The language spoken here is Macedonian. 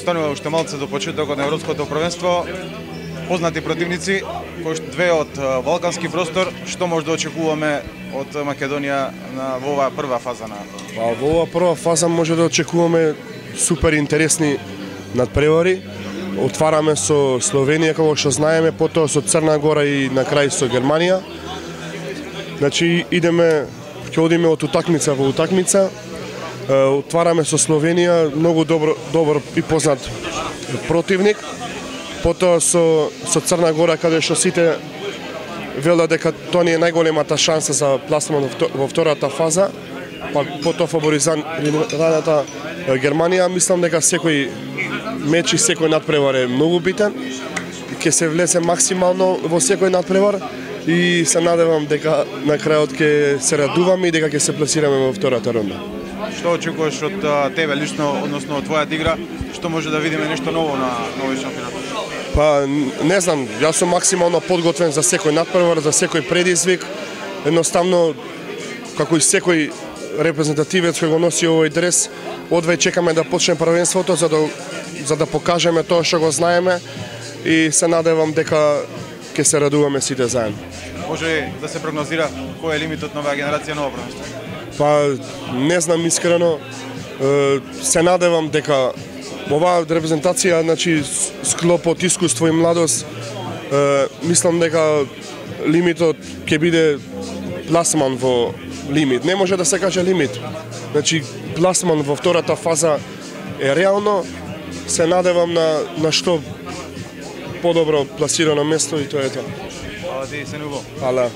останува уште малце до почетокот на Европското првенство. Познати противници, две од балкански простор, што може да очекуваме од Македонија во оваа прва фаза на... Во оваа прва фаза може да очекуваме супер интересни надпревари. Отвараме со Словенија, како што знаеме, потоа со Црна Гора и на крај со Германија. Значи ќе одиме од утакмица во утакмица. Отвараме со Словенија, многу добар и познат противник. Потоа со Црна Гора, каде што сите велат дека тоа ни е најголемата шанса за пласман во втората фаза. Потоа фаворизираната Германија. Мислам дека секој меч и секој надпревар е многу битен. Ќе се влезе максимално во секој надпревар и се надевам дека на крајот ќе се радуваме и дека ќе се пласираме во втората рунда. Што очекуваш од тебе лично, односно од твојата игра? Што може да видиме нешто ново на овој шампионат? Па, не знам, јас сум максимално подготвен за секој надпревар, за секој предизвик. Едноставно, како и секој репрезентативец кој го носи овој дрес, одвај чекаме да почне првенството за да покажеме тоа што го знаеме и се надевам дека ќе се радуваме сите заедно. Може да се прогнозира кој е лимитот на оваа генерација на ова првенство? Па, не знам искрено, се надевам дека оваа репрезентација, значи, склоп од искуство и младост, мислам дека лимитот ќе биде пласман во лимит. Не може да се каже лимит. Значи, пласман во втората фаза е реално. Се надевам на што подобро пласирано место и тоа е тоа. Hvala ti, Senubo. Hvala.